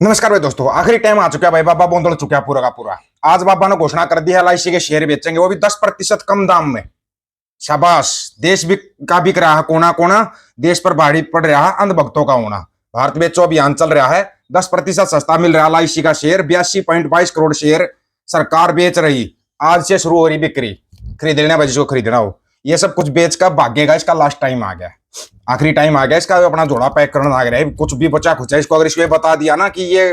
नमस्कार भाई दोस्तों, आखिरी टाइम आ चुका है भाई। बाबा बोंदल चुका पूरा का पूरा। आज बाबा ने घोषणा कर दी है एलआईसी के शेयर बेचेंगे, वो भी 10% कम दाम में। शाबाश। देश भी का बिक रहा है कोना कोना। देश पर भारी पड़ रहा है अंधभक्तों का होना। भारत में जो अभियान चल रहा है, 10% सस्ता मिल रहा है एलआईसी का शेयर। 82.22 करोड़ शेयर सरकार बेच रही। आज से शुरू हो रही बिक्री। खरीद लेना भाई जिसको खरीदना हो। ये सब कुछ बेच कर भागेगा, इसका लास्ट टाइम आ गया, आखिरी टाइम आ गया इसका। अपना झोला पैक करना आ गया है। कुछ भी बचा खुचा इसको अगर इसको बता दिया ना कि ये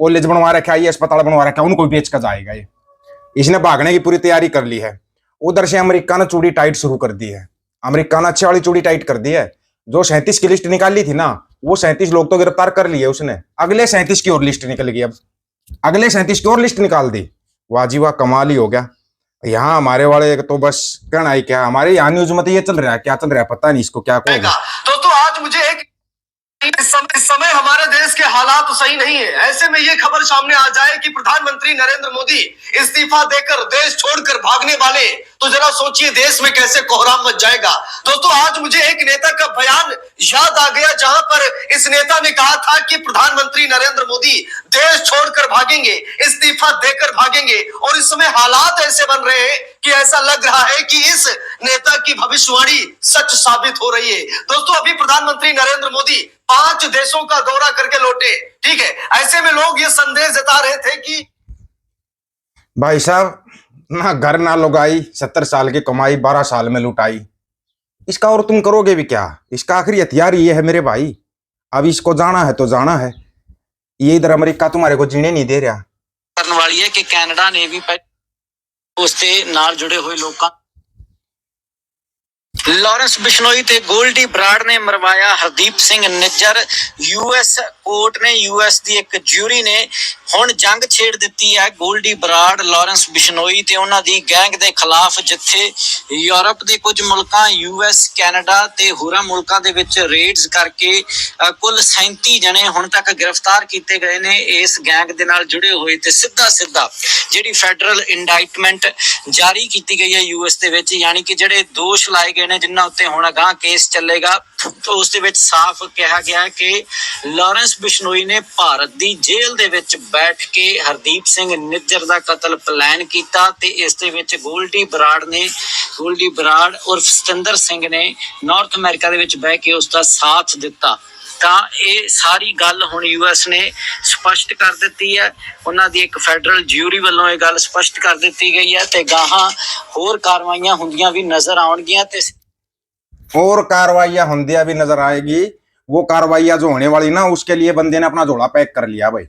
कॉलेज बनवा रखा है, ये अस्पताल बनवा रखा है, उनको भी बेच कर जाएगा ये। इसने भागने की पूरी तैयारी कर ली है। उधर से अमेरिका ने चूड़ी टाइट शुरू कर दी है। अमेरिका ने अच्छी वाली चूड़ी टाइट कर दी है। जो 37 की लिस्ट निकाली थी ना, वो 37 लोग तो गिरफ्तार कर लिए उसने। अगले 37 की और लिस्ट निकल गई। अब अगले 37 की और लिस्ट निकाल दी। वाह जी वाह, कमाल ही हो गया। यहाँ हमारे वाले तो बस कहना ही क्या, हमारे यहाँ न्यूज में तो ये चल रहा है, क्या चल रहा है पता नहीं इसको क्या कहेगा। दोस्तों आज मुझे इस समय हमारे देश के हालात तो सही नहीं है। ऐसे में ये खबर सामने आ जाए कि प्रधानमंत्री नरेंद्र मोदी इस्तीफा देकर देश छोड़कर भागने वाले, तो जरा सोचिए देश में कैसे कोहराम मच जाएगा। दोस्तों आज मुझे एक नेता का बयान याद आ गया, जहां पर इस नेता ने कहा था कि प्रधानमंत्री नरेंद्र मोदी देश छोड़कर भागेंगे, इस्तीफा देकर भागेंगे। और इस समय हालात ऐसे बन रहे हैं कि ऐसा लग रहा है कि इस नेता की भविष्यवाणी सच साबित हो रही है। दोस्तों अभी प्रधानमंत्री नरेंद्र मोदी 5 देशों का दौरा करके लौटे, ठीक है। ऐसे में लोग ये संदेश जता रहे थे कि भाई साहब, ना घर ना लुगाई, 70 साल की कमाई 12 साल में लुटाई। इसका और तुम करोगे भी क्या? इसका आखिरी हथियार ये है मेरे भाई। अब इसको जाना है तो जाना है। ये इधर अमेरिका तुम्हारे को जीने नहीं दे रहा। करने वाली है कि कैनेडा ने भी उससे नाल जुड़े हुए लोगों लॉरेंस बिश्नोई ते गोल्डी बराड़ ने मरवाया हरदीप सिंह निज्जर। यूएस कोर्ट ने, यूएस दी एक ज्यूरी ने हुण जंग छेड़ दित्ती है गोल्डी बराड़, लॉरेंस बिश्नोई ते उन्हां दी गैंग दे खिलाफ, जिथे यूरोप दे कुछ मुल्कां, यूएस कैनेडा ते होरां मुल्कां दे विच रेड्स करके कुल 37 जने हुण तक गिरफ्तार कीते गए ने इस गैंग दे नाल जुड़े होए। ते सीधा जिहड़ी फैडरल इंडाइटमेंट जारी कीती गई है यूएस दे विच, यानी कि जिहड़े दोष लाए गए ने जिन्हां उत्ते हुण अगां केस चलेगा, तो उस दे विच साफ कहा गया कि लॉरेंस बिश्नोई ने भारत दी जेल दे विच बैठ के हरदीप सिंह निज्जर दा कतल प्लान कीता। ते इस दे विच गोल्डी बराड़ उर्फ सतिंदर सिंह ने नॉर्थ अमेरिका दे विच बैठ के उसका साथ दिता। ਤਾਂ ਇਹ ਸਾਰੀ ਗੱਲ ਹੁਣ यूएस ने स्पष्ट कर ਦਿੱਤੀ है। ਉਹਨਾਂ ਦੀ ਇੱਕ ਫੈਡਰਲ ਜਿਊਰੀ ਵੱਲੋਂ ਇਹ ਗੱਲ ਸਪਸ਼ਟ ਕਰ ਦਿੱਤੀ ਗਈ ਹੈ ਤੇ ਗਾਹਾਂ ਹੋਰ ਕਾਰਵਾਈਆਂ ਹੁੰਦੀਆਂ ਵੀ ਨਜ਼ਰ ਆਉਣਗੀਆਂ ਤੇ और कार्रवाइयां होंदिया भी नजर आएगी। वो कार्रवाइयां जो होने वाली ना, उसके लिए बंदे ने अपना झोला पैक कर लिया भाई।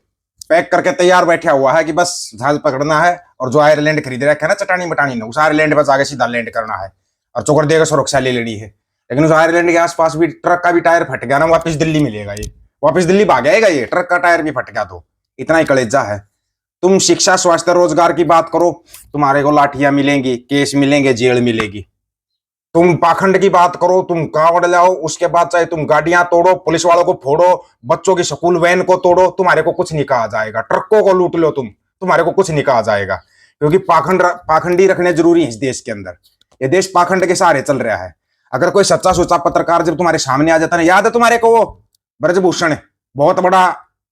पैक करके तैयार बैठा हुआ है कि बस जहाज पकड़ना है। और जो आयरलैंड खरीद रखा है ना चटानी बटानी ने, उस आयरलैंड पर जाके सीधा लैंड करना है और चौकर देकर सुरक्षा ले लेनी है। लेकिन उस आयरलैंड के आसपास भी ट्रक का भी टायर फट गया ना, वापस दिल्ली मिलेगा ये। वापस दिल्ली भागेगा ये, ट्रक का टायर भी फट गया तो। इतना ही कलेजा है। तुम शिक्षा, स्वास्थ्य, रोजगार की बात करो, तुम्हारे को लाठियां मिलेंगी, केस मिलेंगे, जेल मिलेगी। तुम पाखंड की बात करो, तुम कावड़ लाओ, उसके बाद चाहे तुम गाड़ियां तोड़ो, पुलिस वालों को फोड़ो, बच्चों की स्कूल वैन को तोड़ो, तुम्हारे को कुछ नहीं कहा जाएगा। ट्रकों को लूट लो तुम्हारे को कुछ नहीं कहा जाएगा। क्योंकि पाखंडी रखने जरूरी है इस देश के अंदर। ये देश पाखंड के सहारे चल रहा है। अगर कोई सच्चा सुच्चा पत्रकार जब तुम्हारे सामने आ जाता है, याद है तुम्हारे को वो ब्रजभूषण, बहुत बड़ा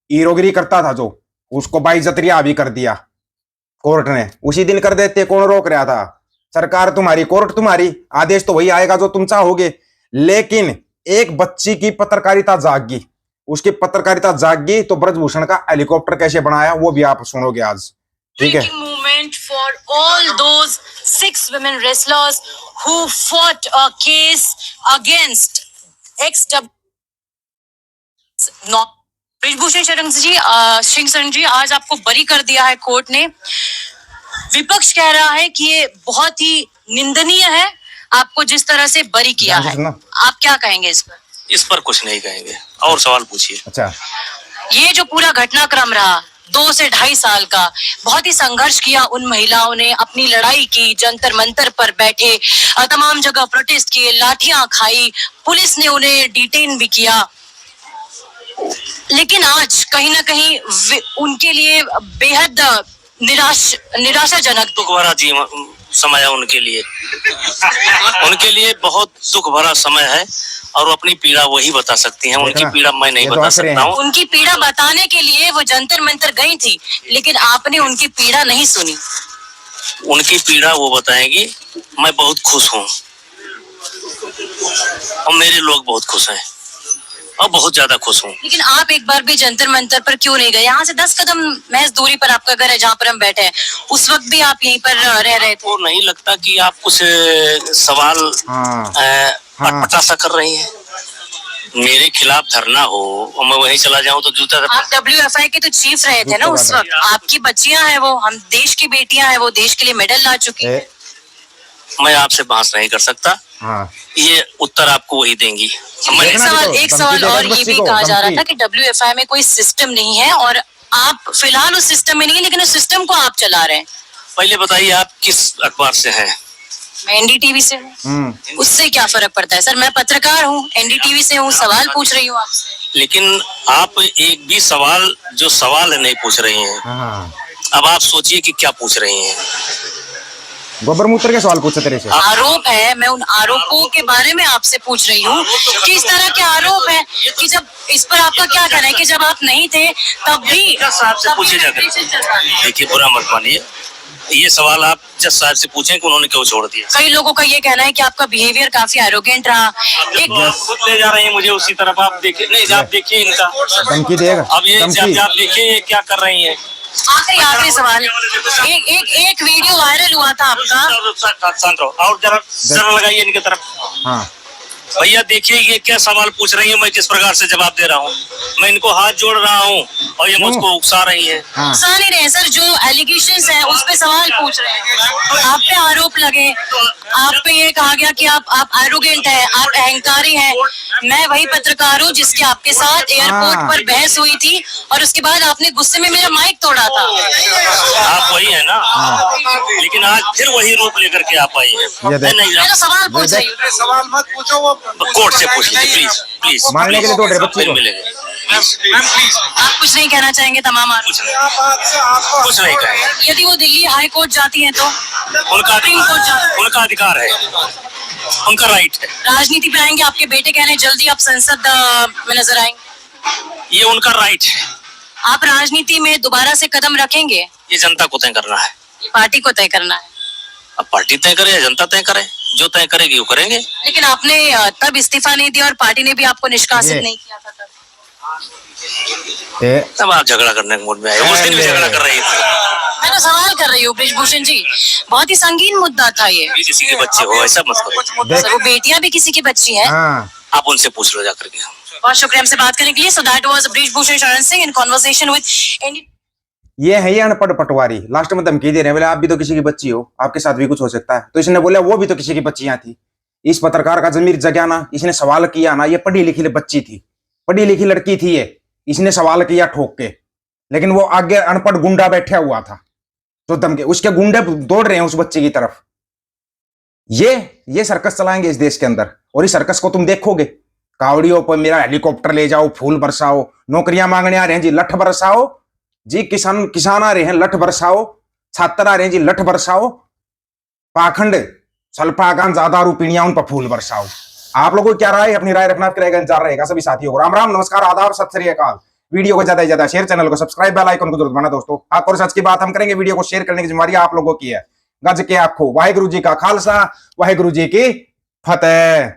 हीरोगिरी करता था, जो उसको बाइज्जत रिहा भी कर दिया कोर्ट ने। उसी दिन कर देते, कौन रोक रहा था? सरकार तुम्हारी, कोर्ट तुम्हारी, आदेश तो वही आएगा जो तुम चाहोगे। लेकिन एक बच्ची की पत्रकारिता जागी, उसकी पत्रकारिता जागी तो ब्रजभूषण का हेलीकॉप्टर कैसे बनाया वो भी आप सुनोगे आज, ठीक है। Movement for all those 6 women wrestlers who fought a case against Brijbhushan शरण जी आज आपको बरी कर दिया है कोर्ट ने। विपक्ष कह रहा है कि ये बहुत ही निंदनीय है, आपको जिस तरह से बरी किया है। आप क्या कहेंगे इस पर? इस पर कुछ नहीं कहेंगे, और सवाल पूछिए। अच्छा, ये जो पूरा घटनाक्रम रहा 2 से 2.5 साल का, बहुत ही संघर्ष किया उन महिलाओं ने, अपनी लड़ाई की, जंतर मंतर पर बैठे, तमाम जगह प्रोटेस्ट किए, लाठियां खाई, पुलिस ने उन्हें डिटेन भी किया। लेकिन आज कहीं ना कहीं उनके लिए बेहद निराशाजनक। तो गौरा जी समय है उनके लिए। उनके लिए बहुत दुख भरा समय है और वो अपनी पीड़ा वही बता सकती हैं। उनकी पीड़ा मैं नहीं बता सकता हूँ। उनकी पीड़ा बताने के लिए वो जंतर मंतर गई थी, लेकिन आपने उनकी पीड़ा नहीं सुनी। उनकी पीड़ा वो बताएंगी। मैं बहुत खुश हूँ और मेरे लोग बहुत खुश हैं और बहुत ज्यादा खुश हूँ। लेकिन आप एक बार भी जंतर मंतर पर क्यों नहीं गए? यहाँ से 10 कदम महज दूरी पर आपका घर है जहाँ पर हम बैठे हैं। उस वक्त भी आप यहीं पर रह रहे थे। वो नहीं लगता कि आप कुछ सवाल पटासा कर रही हैं। मेरे खिलाफ धरना हो और मैं वहीं चला जाऊं तो जूता। आप WFI के तो चीफ रहे थे ना उस वक्त। आपकी बच्चियां हैं, वो हम देश की बेटियां हैं, वो देश के लिए मेडल ला चुकी है। मैं आपसे बहस नहीं कर सकता। ये उत्तर आपको वही देंगी। एक सवाल और ये भी कहा जा रहा था कि WFI में कोई सिस्टम नहीं है और आप फिलहाल उस सिस्टम में नहीं है, लेकिन उस सिस्टम को आप चला रहे हैं। पहले बताइए आप किस अखबार से हैं? मैं NDTV से हूँ। उससे क्या फर्क पड़ता है सर? मैं पत्रकार हूँ, NDTV से हूँ, सवाल पूछ रही हूँ आपसे। लेकिन आप एक भी सवाल जो सवाल है नहीं पूछ रही हैं। अब आप सोचिए कि क्या पूछ रही हैं। गोबर मूत्र के सवाल पूछे तेरे से। आरोप है, मैं उन आरोपों के बारे में आपसे पूछ रही हूँ कि इस तरह के आरोप है कि जब इस पर आपका क्या कहना है कि जब आप नहीं थे तब भी आपसे पूछे जाकर। देखिए बुरा मत मानिए, ये सवाल आप जज साहब से पूछें कि उन्होंने क्यों छोड़ दिया। कई लोगों का ये कहना है कि आपका बिहेवियर काफी एरोगेंट रहा। एक खुद ले जा रहे हैं मुझे उसी तरफ। आप देखिए, नहीं आप देखिए इनका धमकी देगा। अब ये आप देखिए ये क्या कर रही हैं। आखिरी सवाल, एक वीडियो वायरल हुआ था आपका। शांत रहो और जरा लगाइए इनकी तरफ। भैया देखिए ये क्या सवाल पूछ रही है, मैं किस प्रकार से जवाब दे रहा हूँ। मैं इनको हाथ जोड़ रहा हूँ और ये मुझको उकसा रही है। उकसा नहीं रहे सर, जो एलिगेशंस है उस पे सवाल पूछ रहे हैं। आप पे आरोप लगे, आप पे ये कहा गया कि आप एरोगेंट है, आप अहंकारी हैं। मैं वही पत्रकार हूँ जिसके आपके साथ एयरपोर्ट पर बहस हुई थी और उसके बाद आपने गुस्से में मेरा माइक तोड़ा था। आप वही है ना। लेकिन आज फिर वही रूप लेकर के आप आई है। मैं तो सवाल पूछ रही हूँ। सवाल मत पूछो, कोर्ट से पूछ लीजिए प्लीज प्लीज। मारने के लिए दौड़ रहे बच्चे को। मिलेंगे। आप कुछ नहीं कहना चाहेंगे? तमाम कुछ नहीं कहेंगे। यदि वो दिल्ली हाई कोर्ट जाती है तो उनका अधिकार है, उनका राइट है। राजनीति पे आएंगे, आपके बेटे कह रहे हैं जल्दी आप संसद में नजर आएंगे। ये उनका राइट है। आप राजनीति में दोबारा से कदम रखेंगे? ये जनता को तय करना है, ये पार्टी को तय करना है। अब पार्टी तय करे या जनता तय करे, जो तय करेगी वो करेंगे। लेकिन आपने तब इस्तीफा नहीं दिया और पार्टी ने भी आपको निष्कासित नहीं किया था तब आप झगड़ा करने के मूड में आए। उस दिन भी झगड़ा कर रही थी। मैं तो सवाल कर रही हूँ बृजभूषण जी, बहुत ही संगीन मुद्दा था ये। किसी के बच्चे हो ऐसा मत करो। सर वो बेटियां भी किसी की बच्ची हैं। आप उनसे पूछ लो जाकर के। बहुत शुक्रिया हमसे बात करने के लिए। So that was Brijbhushan Sharan Singh in conversation with. ये है ये अनपढ़ पटवारी, लास्ट में धमकी दे रहे हैं, बोले आप भी तो किसी की बच्ची हो, आपके साथ भी कुछ हो सकता है। तो इसने बोला वो भी तो किसी की बच्चियां थी। इस पत्रकार का जमीर जगा ना, इसने सवाल किया ना, ये पढ़ी लिखी बच्ची थी, पढ़ी लिखी लड़की थी ये। इसने सवाल किया ठोक के, लेकिन वो आगे अनपढ़ गुंडा बैठा हुआ था तो धमकी, उसके गुंडे दौड़ रहे हैं उस बच्चे की तरफ। ये सर्कस चलाएंगे इस देश के अंदर, और इस सर्कस को तुम देखोगे। कावड़ियों पर मेरा हेलीकॉप्टर ले जाओ, फूल बरसाओ, नौकरियां मांगने आ रहे हैं जी, लठ बरसाओ जी, किसान आ रहे हैं, लठ बरसाओ, छात्र आ रहे हैं जी, लठ बरसाओ, पाखंड सल्फा गांजा दारू पीणियां उन पर फूल बरसाओ। आप लोगों को क्या राय, अपनी राय रखना, आपकी राय का इंतजार रहेगा। सभी साथियों को राम राम, नमस्कार, आदाब, सत श्री अकाल। वीडियो को ज्यादा से ज्यादा शेयर, चैनल को सब्सक्राइब, बेल आइकन को जरूर दबाना दोस्तों। आप और सच की बात हम करेंगे, वीडियो को शेयर करने की जिम्मेदारी आप लोगों की है। गज के आखो वाहिगुरु जी का खालसा, वाहिगुरु जी की फतेह।